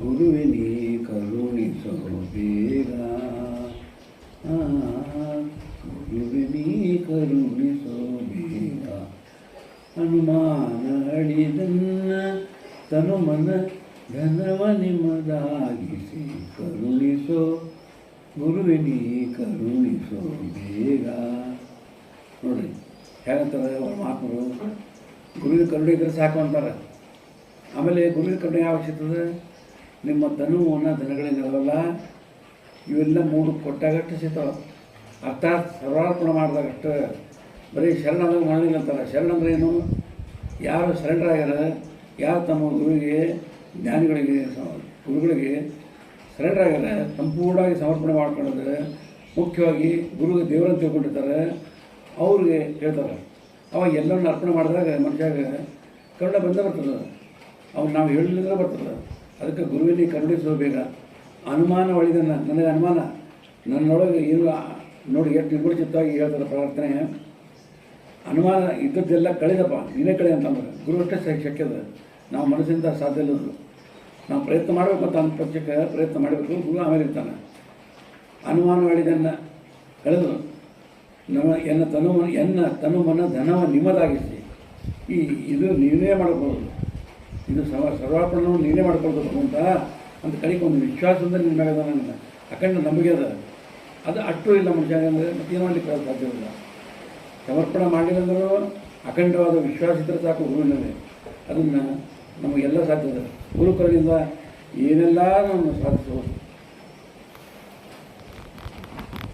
ಗುರುವೆ ನೀ ಕರುಣಿಸೋ ಬೇಗ, ಗುರುವೆ ನೀ ಕರುಣಿಸೋ ಬೇಗ. ಅನುಮಾನ ಅಳಿದನ್ನ ತನು ಮನ ಧನವ ನಿಮ್ಮದಾಗಿಸಿ ಕರುಣಿಸೋ ಗುರುವೆ ನೀ ಕರುಣಿಸೋ ಬೇಗ. ನೋಡಿರಿ ಹೇಗಂತಾರೆ ಅವ್ರ ಮಹಾತ್ಮರು, ಗುರುವಿನ ಕರುಣೆ ಇದ್ರೆ ಸಾಕು ಅಂತಾರೆ. ಆಮೇಲೆ ಗುರುವಿನ ಕರುಣೆ ಯಾವ ಸಿಗ್ತದೆ? ನಿಮ್ಮ ಧನುವನ್ನ ಧನಗಳೇನಿರಲ್ಲ ಇವೆಲ್ಲ ಮೂರು ಕೊಟ್ಟಾಗಷ್ಟು ಸಿಗ್ತಾವೆ. ಅರ್ಥಾತ್ ಸರ್ವಾರ್ಪಣೆ ಮಾಡಿದಾಗಷ್ಟು. ಬರೀ ಶರಣಾದಾಗ ಮಾಡಲಿಲ್ಲ ಅಂತಾರೆ. ಶರಣ ಅಂದರೆ ಏನು? ಯಾರು ಸರೆಂಡರ್ ಆಗ್ಯಾರ, ಯಾರು ತಮ್ಮ ಗುರುವಿಗೆ ಜ್ಞಾನಿಗಳಿಗೆ ಗುರುಗಳಿಗೆ ಸರೆಂಡರ್ ಆಗ್ಯಾರ, ಸಂಪೂರ್ಣವಾಗಿ ಸಮರ್ಪಣೆ ಮಾಡ್ಕೊಂಡಿದ್ದಾರೆ, ಮುಖ್ಯವಾಗಿ ಗುರುಗೆ ದೇವರನ್ನು ತಿಳ್ಕೊಂಡಿರ್ತಾರೆ, ಅವ್ರಿಗೆ ಹೇಳ್ತಾರೆ. ಅವಾಗ ಎಲ್ಲರನ್ನ ಅರ್ಪಣೆ ಮಾಡಿದಾಗ ಮನುಷ್ಯಾಗ ಕರುಣೆ ಬಂದೇ ಬರ್ತದೆ. ಅವ್ನು ನಾವು ಹೇಳಿದ್ರೆ ಬರ್ತದೆ. ಅದಕ್ಕೆ ಗುರುವಿನ ಕರುಣಿಸೋ ಬೇಗ. ಅನುಮಾನ ಒಳಿದನ್ನ, ನನಗೆ ಅನುಮಾನ ನನ್ನೊಳಗೆ ಏನು ನೋಡಿ ಎಷ್ಟು ನಿರ್ಮೂಲಚಿತ್ತವಾಗಿ ಹೇಳ್ತಾರೆ ಪ್ರಾರ್ಥನೆ. ಅನುಮಾನ ಇದ್ದದ್ದೆಲ್ಲ ಕಳೆದಪ್ಪ, ನೀನೇ ಕಳೆ ಅಂತಂದ್ರೆ ಗುರು ಅಷ್ಟೇ ಶಕ್ಯದ. ನಾವು ಮನಸ್ಸಿಂದ ಸಾಧ್ಯ ಇಲ್ಲದು. ನಾವು ಪ್ರಯತ್ನ ಮಾಡಬೇಕು ಅಂತ ಅಂದ ಪಕ್ಷಕ್ಕೆ ಪ್ರಯತ್ನ ಮಾಡಬೇಕು. ಗುರು ಆಮೇಲೆ ಇರ್ತಾನೆ. ಅನುಮಾನ ಒಳಿದನ್ನು ಕಳೆದು ಎನ್ನ ತನು ಮನ ಧನವ ನಿಮ್ಮದಾಗಿಸಿ. ಇದು ನೀವೇ ಮಾಡ್ಬೋದು, ಇದು ಸರ್ವಾರ್ಪಣೆಯನ್ನು ನೀನೇ ಮಾಡ್ಕೊಳ್ಬೇಕು ಅಂತ ಕಡೆಗೆ ಒಂದು ವಿಶ್ವಾಸದಿಂದ ನಿನ್ನ ಮ್ಯಾಗದ, ನನ್ನ ಅಖಂಡ ನಂಬಿಕೆ ಅದ. ಅದು ಅಷ್ಟು ಇಲ್ಲ ಮನುಷ್ಯ ಅಂದರೆ ಮತ್ತೇನು ಮಾಡಲಿಕ್ಕೆ ಸಾಧ್ಯವಿಲ್ಲ. ಸಮರ್ಪಣೆ ಮಾಡಲಿಲ್ಲ ಅಂದರೂ ಅಖಂಡವಾದ ವಿಶ್ವಾಸ ಇದ್ದರೆ ಸಾಕು ಗುರುವಿನಲ್ಲಿ. ಅದನ್ನು ನಮಗೆಲ್ಲ ಸಾಧ್ಯದ. ಗುರು ಕರುಣಿಂದ ಏನೆಲ್ಲ ನಾವು ಸಾಧಿಸಬಹುದು.